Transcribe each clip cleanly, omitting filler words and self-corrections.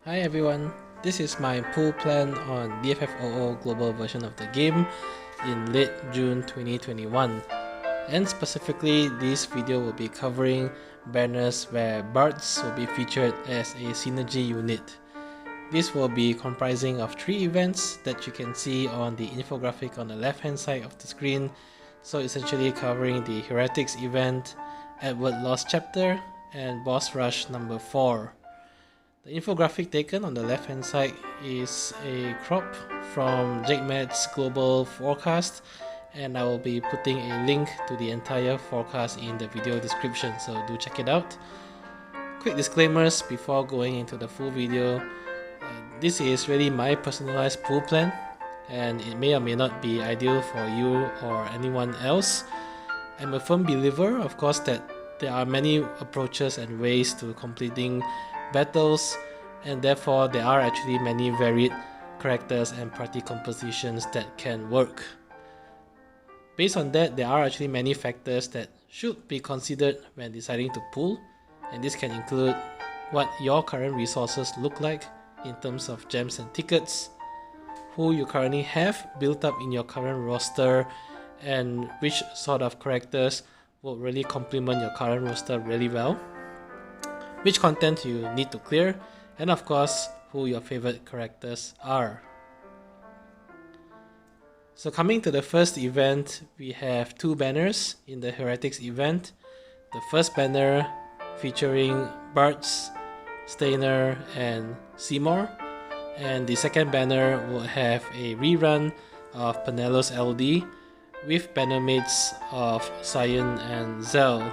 Hi everyone, this is my pool plan on DFFOO global version of the game in late June 2021, and specifically this video will be covering banners where Bartz will be featured as a synergy unit. This will be comprising of 3 events that you can see on the infographic on the left hand side of the screen, so essentially covering the Heretics event, Edward Lost Chapter, and Boss Rush number 4. The infographic taken on the left hand side is a crop from Jakematt's global forecast, and I will be putting a link to the entire forecast in the video description, so do check it out. Quick disclaimers before going into the full video. This is really my personalized pool plan, and it may or may not be ideal for you or anyone else. I'm a firm believer, of course, that there are many approaches and ways to completing battles, and therefore there are actually many varied characters and party compositions that can work. Based on that, there are actually many factors that should be considered when deciding to pool, and this can include what your current resources look like in terms of gems and tickets, who you currently have built up in your current roster, and which sort of characters will really complement your current roster really well, which content you need to clear, and of course, who your favorite characters are. So coming to the first event, we have 2 banners in the Heretics event. The first banner featuring Bartz, Stainer, and Seymour, and the second banner will have a rerun of Palom's LD with bannermates of Cyan and Zell.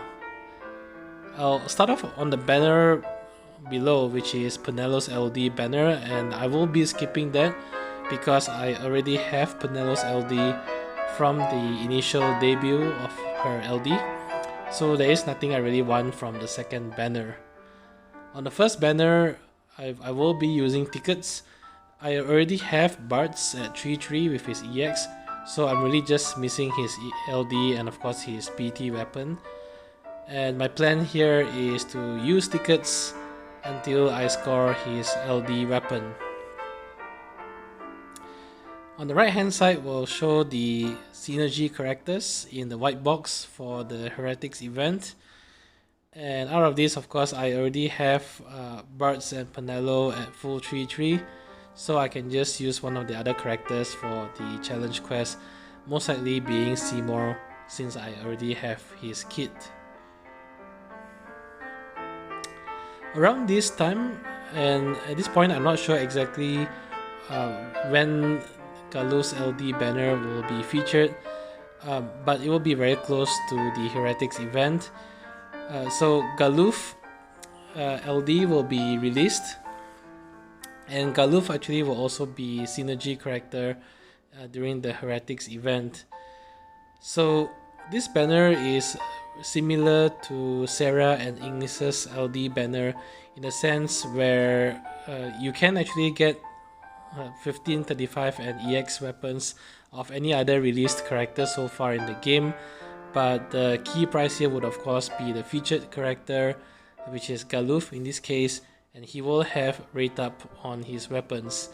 I'll start off on the banner below, which is Palom's LD banner, and I will be skipping that because I already have Palom's LD from the initial debut of her LD, so there is nothing I really want from the second banner. On the first banner, I will be using tickets. I already have Bartz at 3-3 with his EX, so I'm really just missing his LD and of course his PT weapon. And my plan here is to use tickets until I score his LD weapon. On the right hand side, we'll show the synergy characters in the white box for the Heretics event. And out of this, of course, I already have Bartz and Palom at full 3-3, so I can just use one of the other characters for the challenge quest, most likely being Seymour, since I already have his kit. Around this time, and at this point I'm not sure exactly when Galuf's LD banner will be featured, but it will be very close to the Heretics event. So Galuf LD will be released, and Galuf actually will also be synergy character during the Heretics event. So this banner is similar to Sarah and Ignis's LD banner in a sense where you can actually get 15, 35 and EX weapons of any other released character so far in the game, but the key price here would of course be the featured character, which is Galuf in this case, and he will have rate up on his weapons,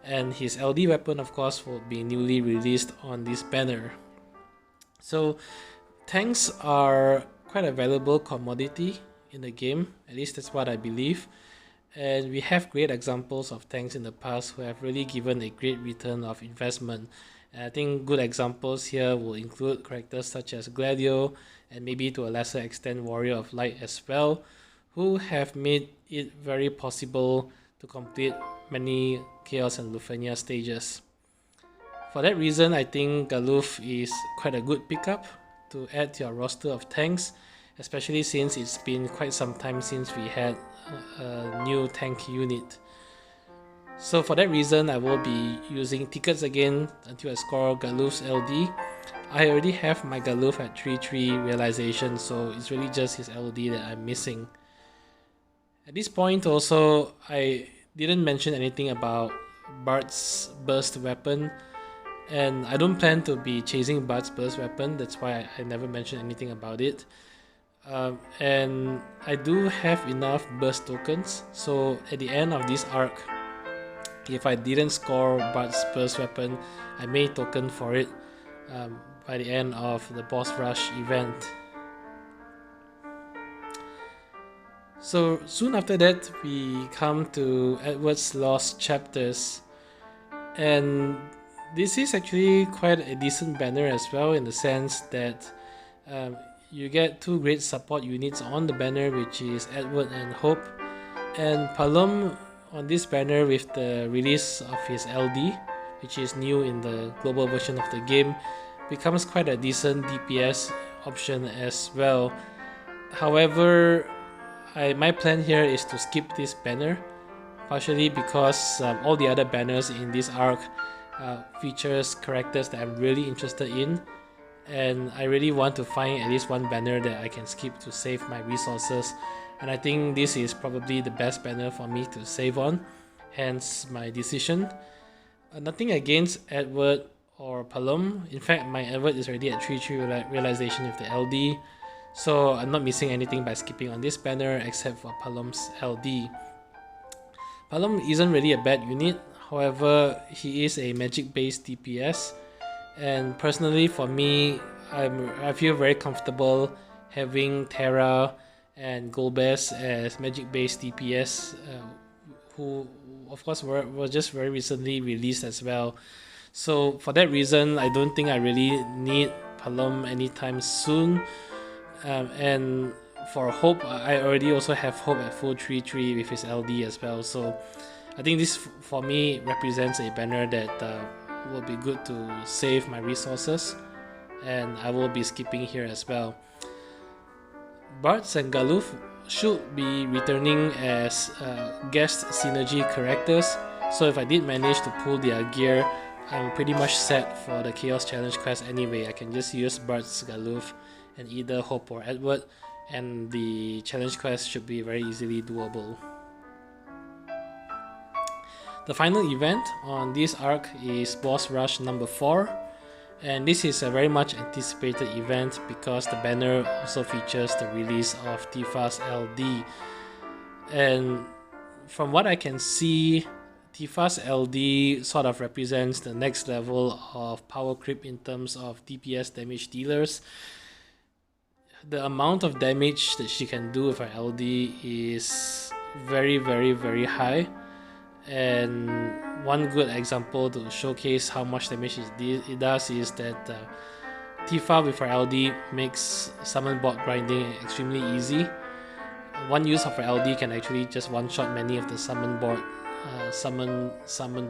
and his LD weapon of course will be newly released on this banner. So tanks are quite a valuable commodity in the game, at least that's what I believe, and we have great examples of tanks in the past who have really given a great return of investment. And I think good examples here will include characters such as Gladio and maybe to a lesser extent Warrior of Light as well, who have made it very possible to complete many Chaos and Lufenia stages. For that reason, I think Galuf is quite a good pickup to add to your roster of tanks, especially since it's been quite some time since we had a new tank unit. So for that reason, I will be using tickets again until I score Galuf's LD. I already have my Galuf at 3-3 realization, so it's really just his LD that I'm missing. At this point also, I didn't mention anything about Bart's burst weapon, and I don't plan to be chasing Bart's burst weapon, that's why I never mentioned anything about it. And I do have enough burst tokens, so at the end of this arc, if I didn't score Bart's burst weapon, I may token for it by the end of the boss rush event. So soon after that, we come to Edward's Lost Chapters, and this is actually quite a decent banner as well, in the sense that you get two great support units on the banner, which is Edward and Hope, and Palom on this banner with the release of his LD, which is new in the global version of the game, becomes quite a decent DPS option as well. However, my plan here is to skip this banner, partially because all the other banners in this arc features characters that I'm really interested in, and I really want to find at least one banner that I can skip to save my resources, and I think this is probably the best banner for me to save on, hence my decision. Nothing against Edward or Palom. In fact, my Edward is already at 3-3 realization with the LD, so I'm not missing anything by skipping on this banner except for Palom's LD. Palom isn't really a bad unit, however, he is a magic based DPS, and personally for me, I feel very comfortable having Terra and Golbez as magic based DPS, who of course were just very recently released as well. So for that reason, I don't think I really need Palom anytime soon. And for Hope, I already also have Hope at full 3-3 with his LD as well. So I think this for me represents a banner that will be good to save my resources, and I will be skipping here as well. Bartz and Galuf should be returning as guest synergy characters, so if I did manage to pull their gear, I'm pretty much set for the Chaos Challenge quest anyway. I can just use Bartz, Galuf, and either Hope or Edward, and the challenge quest should be very easily doable. The final event on this arc is Boss Rush number 4, and this is a very much anticipated event because the banner also features the release of Tifa's LD. And from what I can see, Tifa's LD sort of represents the next level of power creep in terms of DPS damage dealers. The amount of damage that she can do with her LD is very high, and one good example to showcase how much damage it does is that Tifa with her LD makes summon bot grinding extremely easy. One use of her LD can actually just one-shot many of the summon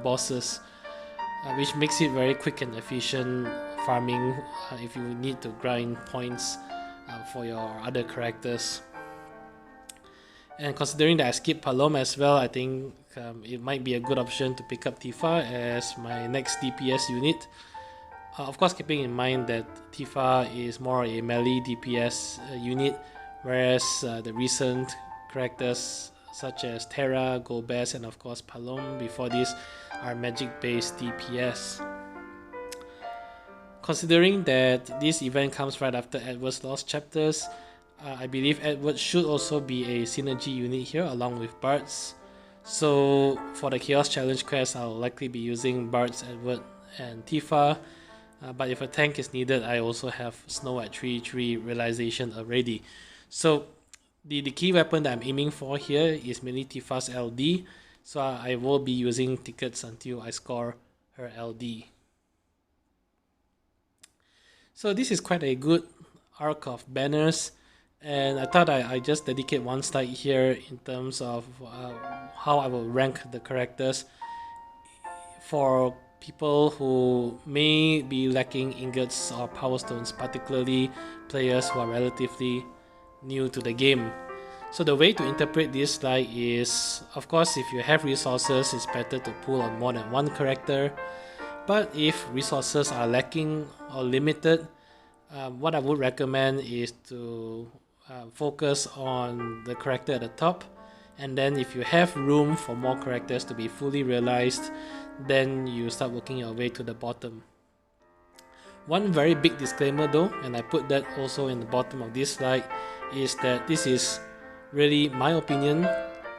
bosses, which makes it very quick and efficient farming if you need to grind points for your other characters. And considering that I skipped Palom as well, I think it might be a good option to pick up Tifa as my next DPS unit. Of course, keeping in mind that Tifa is more a melee DPS unit, whereas the recent characters such as Terra, Golbez, and of course Palom before this are magic based DPS. Considering that this event comes right after Edward's Lost Chapters, I believe Edward should also be a synergy unit here along with Bartz. So for the Chaos Challenge quest, I'll likely be using Bartz, Edward, and Tifa. But if a tank is needed, I also have Snow at 3-3 realization already. So the key weapon that I'm aiming for here is mainly Tifa's LD. So I will be using tickets until I score her LD. So this is quite a good arc of banners, and I thought I just dedicate one slide here in terms of how I will rank the characters for people who may be lacking ingots or power stones, particularly players who are relatively new to the game. So the way to interpret this slide is, of course, if you have resources, it's better to pull on more than one character. But if resources are lacking or limited, what I would recommend is to focus on the character at the top, and then if you have room for more characters to be fully realized, then you start working your way to the bottom. One very big disclaimer though, and I put that also in the bottom of this slide, is that this is really my opinion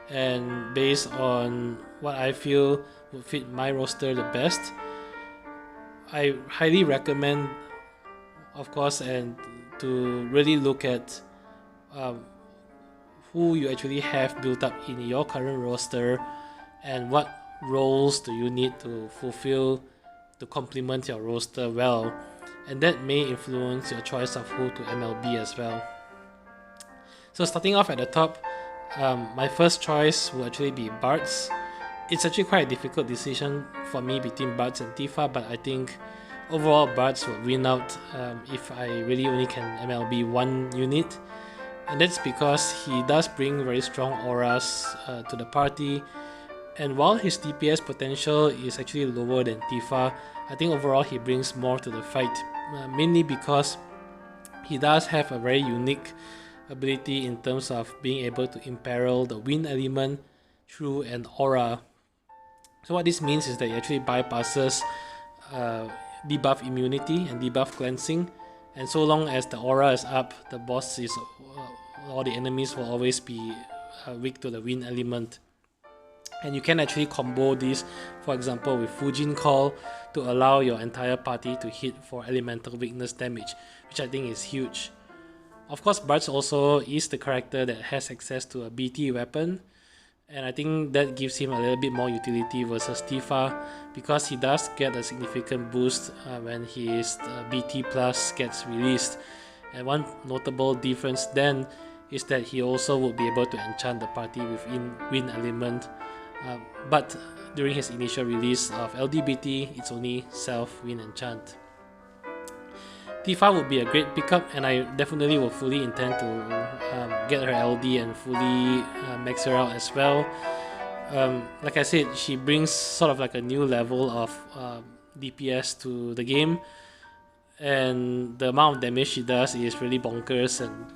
and based on what I feel would fit my roster the best. I highly recommend, of course, and to really look at who you actually have built up in your current roster and what roles do you need to fulfill to complement your roster well, and that may influence your choice of who to MLB as well. So starting off at the top, my first choice will actually be Bartz. It's actually quite a difficult decision for me between Bartz and Tifa, but I think overall Bartz will win out if I really only can MLB one unit. And that's because he does bring very strong auras to the party, and while his DPS potential is actually lower than Tifa, I think overall he brings more to the fight, mainly because he does have a very unique ability in terms of being able to imperil the wind element through an aura. So what this means is that it actually bypasses debuff immunity and debuff cleansing, and so long as the aura is up, the boss is or the enemies will always be weak to the wind element. And you can actually combo this, for example, with Fujin Call to allow your entire party to hit for elemental weakness damage, which I think is huge. Of course, Bartz also is the character that has access to a BT weapon, and I think that gives him a little bit more utility versus Tifa, because he does get a significant boost when his BT plus gets released. And one notable difference then is that he also would be able to enchant the party with wind element, but during his initial release of LDBT, it's only self wind enchant. Tifa would be a great pickup, and I definitely will fully intend to get her LD and fully max her out as well. Like I said, she brings sort of like a new level of DPS to the game, and the amount of damage she does is really bonkers. And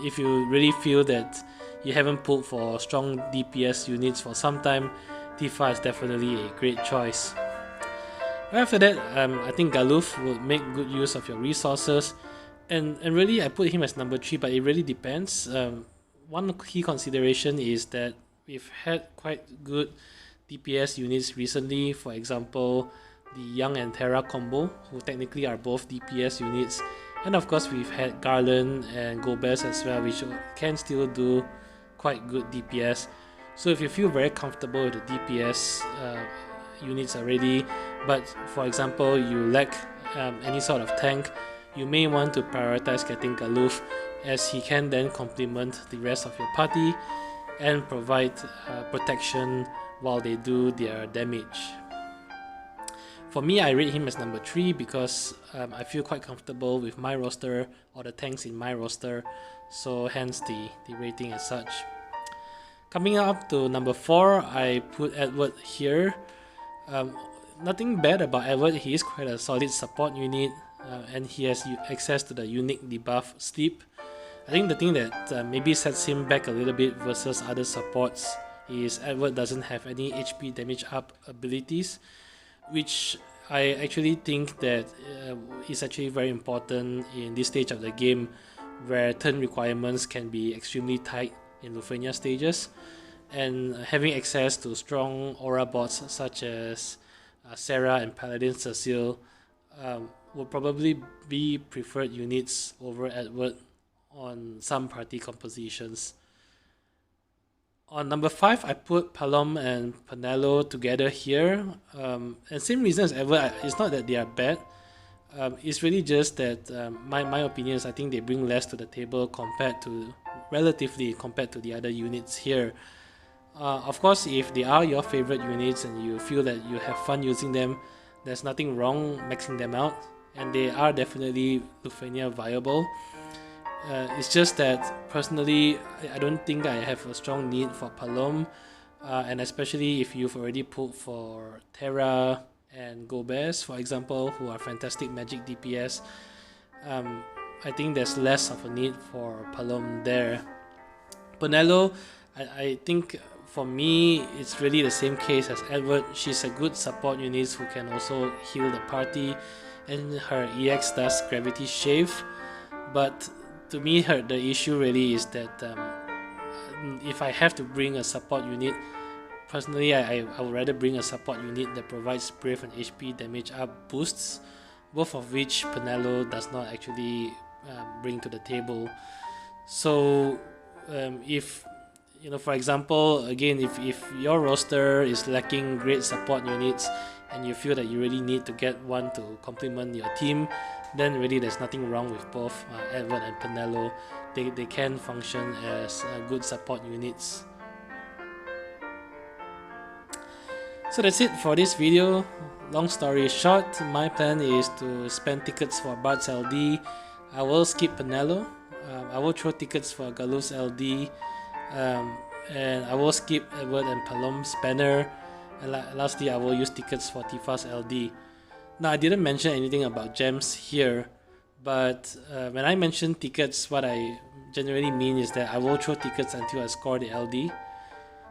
if you really feel that you haven't pulled for strong DPS units for some time, Tifa is definitely a great choice. Right after that, I think Galuf will make good use of your resources, and really I put him as number 3, but it really depends. One key consideration is that we've had quite good DPS units recently, for example the Young and Terra combo, who technically are both DPS units, and of course we've had Garland and Gobez as well, which can still do quite good DPS. So if you feel very comfortable with the DPS units already, but for example you lack any sort of tank, you may want to prioritize getting Galuf, as he can then complement the rest of your party and provide protection while they do their damage. For me, I rate him as number 3 because I feel quite comfortable with my roster or the tanks in my roster, so hence the rating as such. Coming up to number 4, I put Edward here. Nothing bad about Edward, he is quite a solid support unit, and he has access to the unique debuff Sleep. I think the thing that maybe sets him back a little bit versus other supports is Edward doesn't have any HP damage up abilities, which I actually think that is actually very important in this stage of the game, where turn requirements can be extremely tight in Lufenia stages, and having access to strong aura bots such as Sarah and Paladin Cecile would probably be preferred units over Edward on some party compositions. On number 5, I put Palom and Penelo together here, and same reason as Edward. It's not that they are bad, it's really just that my opinion is I think they bring less to the table relatively compared to the other units here. Of course, if they are your favorite units and you feel that you have fun using them, there's nothing wrong maxing them out, and they are definitely Lufenia viable. It's just that personally, I don't think I have a strong need for Palom, and especially if you've already pulled for Terra and Gobez, for example, who are fantastic magic DPS. I think there's less of a need for Palom there. Penelo, I think for me, it's really the same case as Edward. She's a good support unit who can also heal the party, and her EX does Gravity Shave. But to me, the issue really is that if I have to bring a support unit, personally I would rather bring a support unit that provides Brave and HP damage up boosts, both of which Penelo does not actually bring to the table. So if for example, again, if your roster is lacking great support units and you feel that you really need to get one to complement your team, then really there's nothing wrong with both Edward and Penelo. They can function as good support units. So that's it for this video. Long story short, my plan is to spend tickets for Bartz LD. I will skip Penelo. I will throw tickets for Galuf LD. And I will skip Edward and Palom's banner. And lastly, I will use tickets for Tifa's LD. Now, I didn't mention anything about gems here, but when I mention tickets, what I generally mean is that I will throw tickets until I score the LD.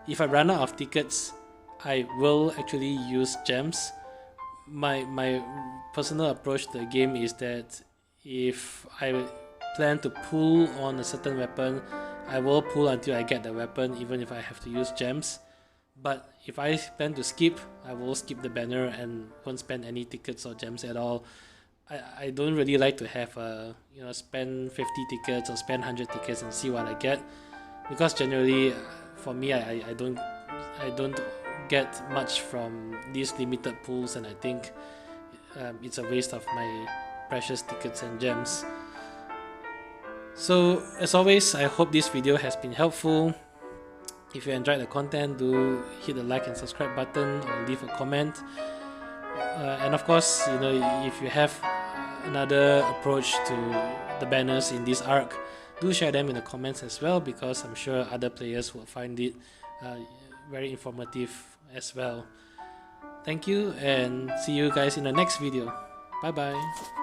If I run out of tickets, I will actually use gems. My personal approach to the game is that if I plan to pull on a certain weapon, I will pull until I get the weapon, even if I have to use gems. But if I plan to skip, I will skip the banner and won't spend any tickets or gems at all. I don't really like to have spend 50 tickets or spend 100 tickets and see what I get, because generally for me I don't get much from these limited pools, and I think it's a waste of my precious tickets and gems. So as always, I hope this video has been helpful. If you enjoyed the content, do hit the like and subscribe button or leave a comment. And of course, if you have another approach to the banners in this arc, do share them in the comments as well, because I'm sure other players will find it very informative as well. Thank you, and see you guys in the next video. Bye bye.